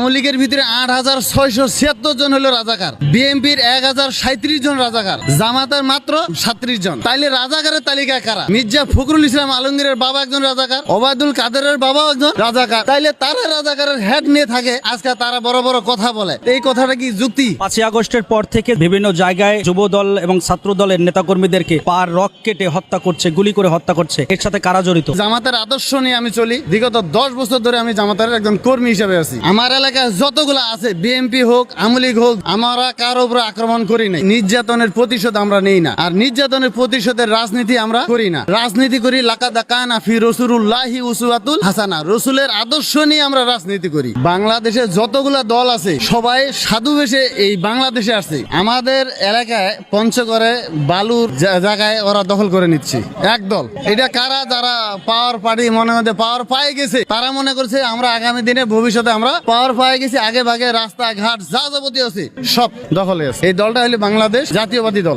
আমলিগের ভিতরে ৮,৬৭৬ জন হলো রাজাকার, বিএনপির ১,০৩৭ জন রাজাকার, জামাতের মাত্র ৩৭ জন। তাইলে রাজাকারের তালিকায় কারা? মির্জা ফখরুল ইসলাম আলমগীরের বাবা একজন রাজাকার, ওবায়দুল কাদেরের বাবাও একজন রাজাকার। তাইলে তারা রাজাকারের হেড নিয়ে থাকে, আজকে তারা বড় বড় কথা বলে। এই কথাটা কি যুক্তি? ৫ই আগস্টের পর থেকে বিভিন্ন জায়গায় যুব দল এবং ছাত্র দলের নেতাকর্মীদেরকে পার রক কেটে হত্যা করছে, গুলি করে হত্যা করছে। এর সাথে কারা জড়িত? জামাতের আদর্শ নিয়ে আমি চলি। বিগত ১০ বছর ধরে আমি জামাতের একজন কর্মী হিসেবে আছি। আমার এলাকায় যতগুলো আছে, বিএনপি হোক, আওয়ামী লীগ হোক, আমরা কারো উপর আক্রমণ করি নাই। নির্যাতনের প্রতিশোধ আমরা নেই না, আর নির্যাতনের প্রতিশোধের রাজনীতি আমরা করি না। রাজনীতি করি লাকাদ কানা ফি রাসূলিল্লাহি উসওয়াতুন হাসানাহ, রাসূলের আদর্শ নিয়ে আমরা রাজনীতি করি। বাংলাদেশে যতগুলা দল আছে সবাই সাধু বেশে এই বাংলাদেশে আসছে। আমাদের এলাকায় পঞ্চগড়ে বালুর জায়গায় ওরা দখল করে নিচ্ছে একদল। এটা কারা? যারা পাওয়ার পার্টি মনে মধ্যে পাওয়ার পায়ে গেছে, তারা মনে করছে আমরা আগামী দিনে ভবিষ্যতে আমরা পাওয়ার পায়ে গেছি, আগে ভাগে রাস্তাঘাট যা যাবতীয় আছে সব দখলে আছে। এই দলটা হলো বাংলাদেশ জাতীয়বাদী দল।